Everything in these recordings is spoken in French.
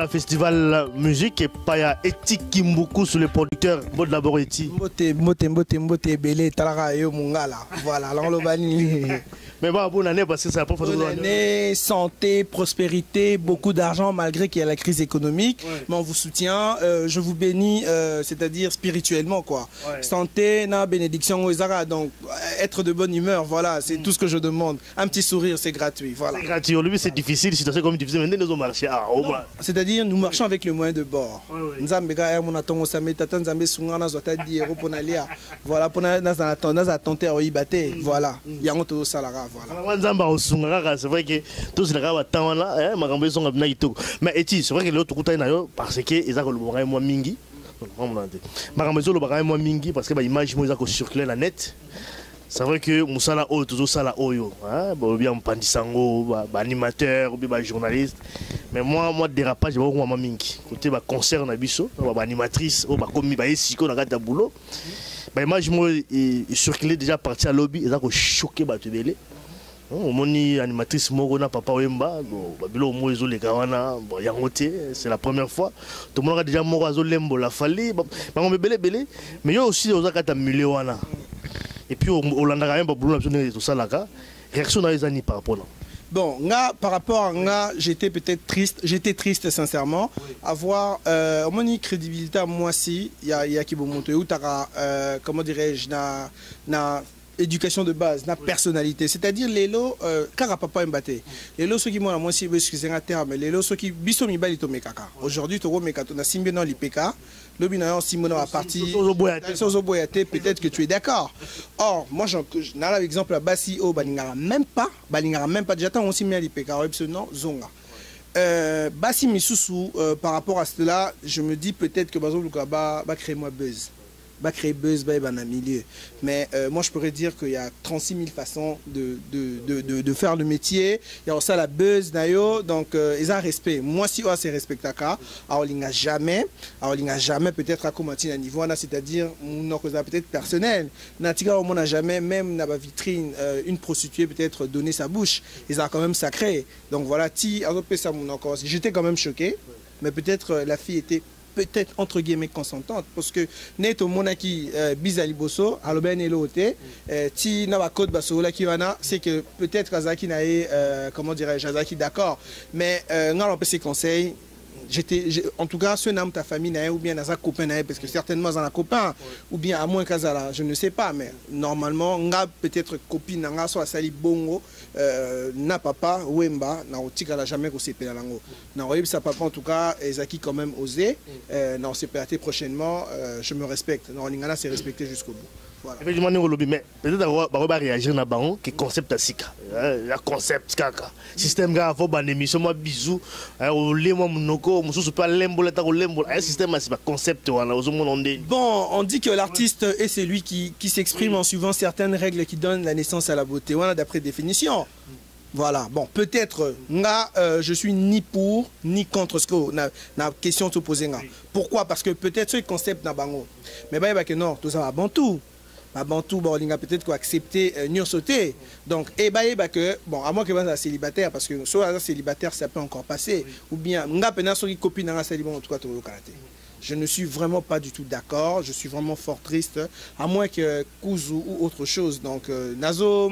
un festival musique et pas ya Eti Kimbuku sur les producteurs. Bon d'abord Eti. Mbote belé talara yo mungala. Voilà, alors le bani. Mais bon, bonne année parce que c'est la première fois. Bonne année, santé, prospérité, beaucoup d'argent malgré qu'il y a la crise économique. Ouais. Mais on vous soutient, je vous bénis, c'est-à-dire spirituellement quoi. Ouais. Santé, na bénédiction aux Zara, donc être de bonne humeur, voilà, c'est tout ce que je demande. Un petit sourire, c'est gratuit, voilà. C'est gratuit, aujourd'hui c'est difficile, situation comme difficile, mais nous marchons. C'est-à-dire nous marchons avec le moyen de bord. Nzambega mon atongo samé tata nzambe sungana zota di ero ponalia. Voilà, pona na attenter au ibate, voilà. Yango to salara. Voilà. C'est vrai que tous les gars attendent là, mais Eti, c'est vrai que l'autre côté parce que ils ont le moins mingi. Mingi parce que l'image moi ils circuler la net. C'est vrai que Moussala O toujours ça la Oyo, bien Pandisango, animateur ou bien journaliste. Mais moi dérapage je vois mingi. Côté concert na biso, animatrice ou comme ba siko na gata boulot. L'image moi circulait déjà parti à lobby, ils ont choqué Batubele. Moni animatrice Morona Papa Wemba, babilo moizo les gawana, c'est la première fois. Tout le monde a déjà morazo lembo la fallé, belé, mais il y a aussi aux akata mulewana. Et puis au landa même babulu tout ça là, réaction dans les années par rapport là. Bon, par rapport à nga, j'étais peut-être triste, sincèrement, avoir mon crédibilité à moi si il y a qui monter ou comment dirais-je na éducation de base, na personnalité, c'est-à-dire les lots car papa mbaté. Les lots ceux qui moi si excusez un terme, les lots ceux qui biso mi bali to mekaka. Aujourd'hui to mekato na simbe dans l'IPK, le binayon simona à partie peut-être que tu es d'accord. Or, moi j'en a l'exemple à Bassi au balingara même pas j'attends aussi mis à l'IPK non zonga. Bassi Misusu par rapport à cela, je me dis peut-être que Bazo Lukaba va créer moi buzz. Va créer buzz dans un milieu. Mais moi, je pourrais dire qu'il y a 36 000 façons de faire le métier. Il y a aussi la buzz, donc ils ont respect. Moi, si c'est respecté, alors il n'y a jamais peut-être à commenter à niveau, c'est-à-dire peut-être personnel. On n'a jamais, même dans la vitrine, une prostituée peut-être donné sa bouche. Ils ont quand même sacré. Donc voilà, j'étais quand même choqué, mais peut-être la fille était peut-être entre guillemets consentante parce que neto monaki bizali bosso aloben elote ti na ba code baso la kiwana c'est que peut-être Kazaki nae comment dirais-je Kazaki d'accord mais ngalo pc conseil en tout cas ce nom ta famille nae ou bien dans un copain nae parce que certainement dans un copain ou bien à moins Kazala je ne sais pas mais normalement nga peut-être copine nga soit sali bongo na papa Wemba na otika la jamais ko sepela lango na sa papa en tout cas Ezaki quand même osé na on s'est pété prochainement je me respecte non lingana c'est respecté jusqu'au bout. Voilà. Effectivement, mais peut-être qu'on va réagir dans le baron qui concept à Sika. La concept kaka. Système gars, faut ban émission moi bisous. Au lemo monoko, musu super lembo la ta lembo. Un système c'est pas concept voilà. Bon, on dit que l'artiste est celui qui s'exprime en suivant certaines règles qui donnent la naissance à la beauté. Voilà d'après définition. Voilà, bon, peut-être, je suis ni pour, ni contre ce que la question te posée. Pourquoi? Parce que peut-être ce concept n'a pas mais bah, que non, tout ça va bon tout. Bantou on a peut-être accepté n'y sauter donc et bah que bon à moins que va célibataire parce que soit célibataire ça peut encore passer ou bien nga pena so ki copine nga célibataire en tout cas to karaté. Je ne suis vraiment pas du tout d'accord, je suis vraiment fort triste à moins que Kuzu ou autre chose donc nazo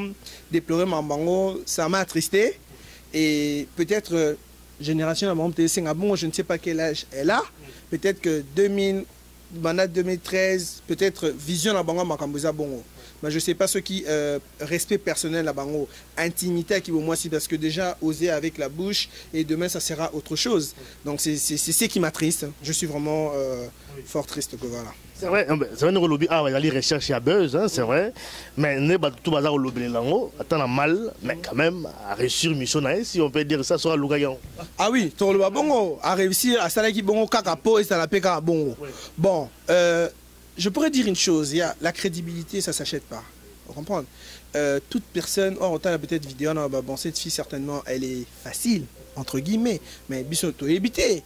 déplorer Mambango ça m'a attristé et peut-être génération à bon je ne sais pas quel âge elle a peut-être que 2013, peut-être vision la bango makamboza bongo. Mais je ne sais pas ce qui respect personnel la bango, intimité qui au moins si parce que déjà oser avec la bouche et demain ça sera autre chose. Donc c'est ce qui m'attriste. Je suis vraiment fort triste que voilà. C'est vrai que lobby il y a les recherches à buzz, c'est vrai, mais ne pas tout bazar au lobby lango, attends mal, mais quand même à réussir mission si on peut dire ça sera Lougayan. Ah oui, ton le bongo à réussir à ça qui bongo kakapo et ça la peka bongo. Bon, je pourrais dire une chose, il y a la crédibilité, ça s'achète pas. Vous comprenez? Toute personne, or autant peut-être vidéo, bon cette fille certainement elle est facile entre guillemets, mais biso to éviter.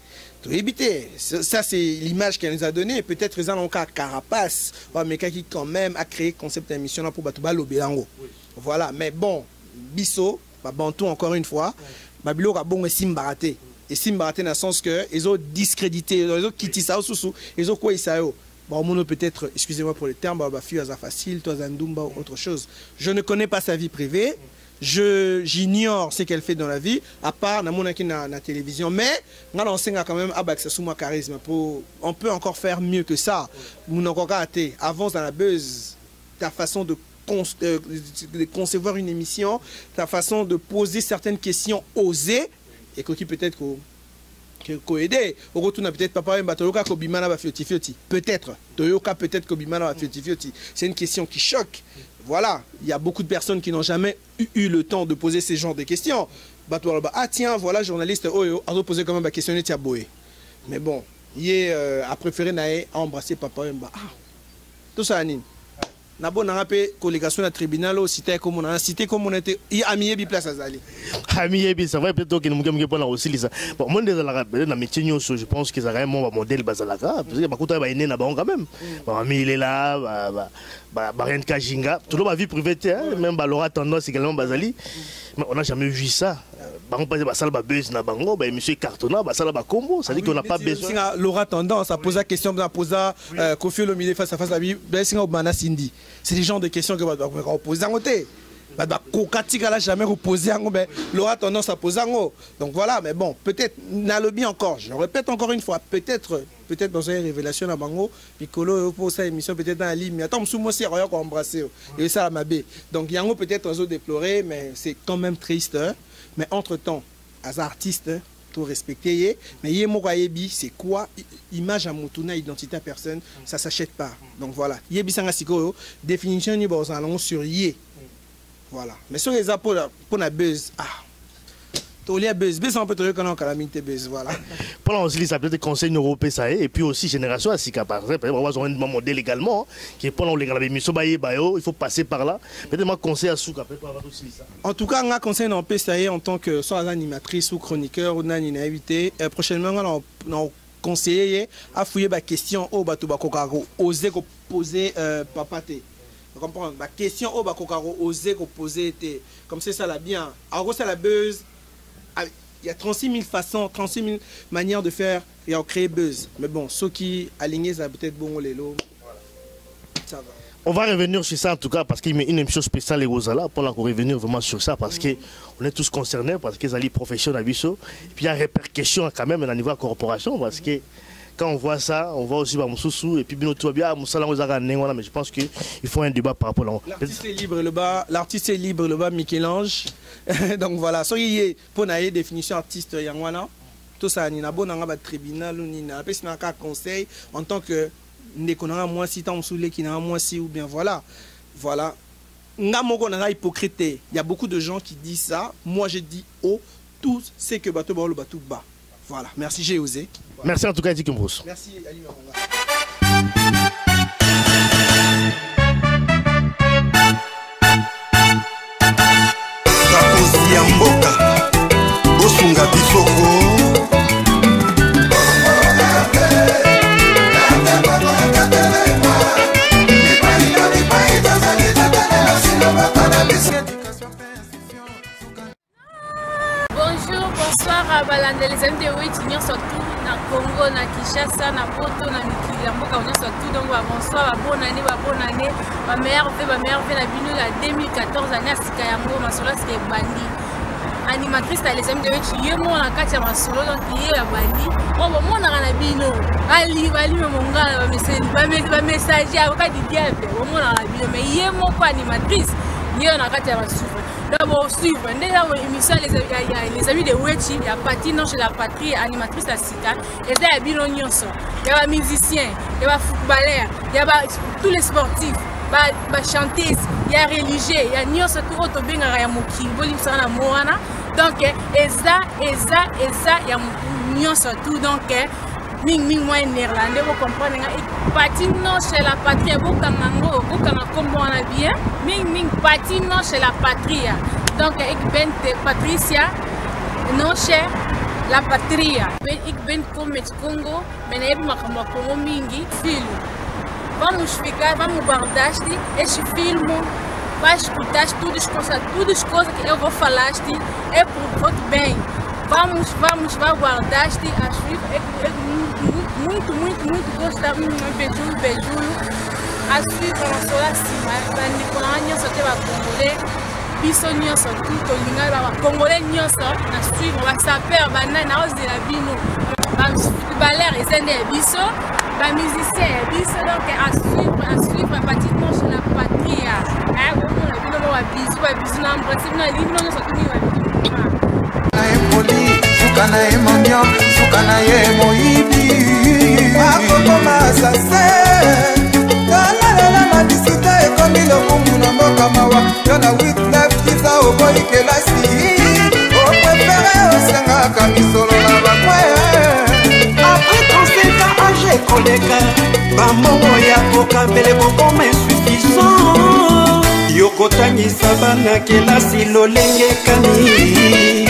Ça c'est l'image qu'elle nous a donnée. Peut-être ils ont un carapace, mais qui quand même a créé concept d'émission pour Batouba Lobelango. Voilà, mais bon, biso, Bantou encore une fois, Babilo a bon et simbaraté. et si m'arrêter dans le sens que ils ont discrédité, ils ont quitté ça sous, ils ont quoi ils savent. Bon, mon peut-être, excusez-moi pour le terme, bah fille facile, toi Zandumba ou autre chose. Je ne connais pas sa vie privée. J'ignore ce qu'elle fait dans la vie, à part dans la télévision. Mais on enseigne quand même que c'est sous mon charisme. On peut encore faire mieux que ça. Avance dans la buzz, ta façon de concevoir une émission, ta façon de poser certaines questions osées, et qui peut-être qu'on aider. Au retour, peut-être papa Toyoka Kobimana va fioti. Peut-être. Toyoka peut-être Kobimana va fioti. C'est une question qui choque. Voilà, il y a beaucoup de personnes qui n'ont jamais eu le temps de poser ce genre de questions. Ah tiens, voilà, journaliste, a posé quand même la question de Tiaboé. Mais bon, il a préféré embrasser papa Mba. Tout ça, Anine. Nabo n'a pas collégation à tribunal cité comme on a cité comme on était ami bi place azali ami bi ça va peut-être que nous pas aussi ça bon moi dans métier je pense que ça vraiment modèle bazalaka parce que bakuta ba ene na ba quand même ami il est là rien kajinga tout le vie privée même Laura tendance également bazali mais on n'a jamais vu ça par exemple ba sala ba buzz na bango ba monsieur cartona ba sala ba combo ça dit qu'on n'a pas besoin Laura tendance à poser la question à poser Kofi Olomide face à face à lui singa Obana Cindy. C'est le genre de questions que vous posez en côté. Kokati n'a jamais reposé en mais Laura tendance à poser en. Donc voilà, mais bon, peut-être, n'a le bien encore, je répète encore une fois, peut-être dans une révélation à Bango, Piccolo pour sa émission, peut-être dans la ligne, mais attends, moi aussi, il y a embrassé, et ça à ma baie. Donc Yango peut-être aux autres déplorer, mais c'est quand même triste. Mais entre-temps, as artiste, tout respecter, mais Yemorayebi, c'est quoi image à Motuna, identité à personne, ça s'achète pas. Donc voilà, Yebi Sangasiko, définition ni bon sur Yé. Voilà. Mais sur les apôts pour la buzz, buzz on peut trouver qu'on a calamité buzz, voilà. Pour l'ensemble, ça peut être conseil européen ça et puis aussi génération à Sika par exemple, on va avoir un modèle également qui est pendant les émissions il faut passer par là. Peut-être moi conseil à Souka après pour avoir aussi ça. En tout cas, on a conseil en PSAE en tant que soit animatrice ou chroniqueur ou nani invité. Prochainement on conseiller à fouiller la question au bateau bakokaro oser poser papa té. Comprendre la question au bakokaro oser poser té comme c'est ça la bien. En gros c'est la buzz. Il y a 36 000 façons, 36 000 manières de faire et en créer buzz. Mais bon, ceux qui alignent ça peut-être bon les lots. Ça va. On va revenir sur ça en tout cas parce qu'il y a une émission spéciale les Rosala pour revenir vraiment sur ça parce que on est tous concernés parce que les professionnels et puis il y a répercussion quand même au niveau de la corporation parce que quand on voit ça, on voit aussi Moussou et puis bien tout bien Moussala mais je pense qu'il faut un débat par rapport à l'artiste est libre le bas Michel-Ange. Donc voilà, soyez pour une définition artiste yangwana tout ça ni na bon nga ba tribunal ni na pe sina ka conseil en tant que nekonanga moi si tant soulé qui na moi si ou bien voilà nga moko na hypocrite. Il y a beaucoup de gens qui disent ça, moi je dis tout c'est que bateau le bateau bas. Voilà, merci, j'ai osé. Voilà. Merci en tout cas, Eddie Kimbros. Merci, Ali Maronga. Les amis de Witch, nous sommes tous dans Congo, dans Kinshasa, dans Poto, dans Mikilamboka, nous sommes tous donc bonsoir, bonne année, ma mère fait la bino la 2014 année à Sikayango, ma solo c'est Bandi. Animatrice les amis de Witch, yé mon la katia ma solo donc yé la Bandi. Oh bon mon na bino, ali mon gars, message à aucun diable, bon mon na bino, mais yé mon quoi animatrice, yé on a katia ma solo. D'abord suivre l'émission les amis de Wechi, il y a Patino chez la patrie, animatrice à Sika, et il y a Bilon Nyonso, il y a des musiciens, il y a des footballeurs, il y a tous les sportifs, des chanteuses, il y a des religieux, il y a Nyonso tout autre bien à Yamoki, Bolimsana Moana, donc Eza, il y a Nyonso tout donc. Ming moi néerlandais vous comprenez patino chez la patrie bokango comme on a bien ming patino chez la patrie donc ik ben Patricia non chez la patrie ik ben comme Congo mais na makamba Congo mingi filho vamos guardar este filme vai escutar tudo as coisas que eu vou falar é por votre bem. vamos aguardar este a suivre muito gostar beijo a suivre na sola cima bandeko na nyonso te bakongole biso nyonso tolingai bakongole nyonso na suivre basaper banani na ozela bino baler eza nde ya biso bamusicien ya biso donc à suivre pratiquement chez la patrie omona bino mo babizu na mpresi bino alingi bino nyonso tolingi babizu sukana ye mandio sukana ye moyibi akokoma sase kalalela mabisita ekomi lokumu na mboka mawa yo na 8 kiza oboyi kelasi oprefere osengaka misolo na bakwe après 35 ans age koleka bamongo ya kokambele bokoma insuffisant yokotangisa bana kelasi lolenge kani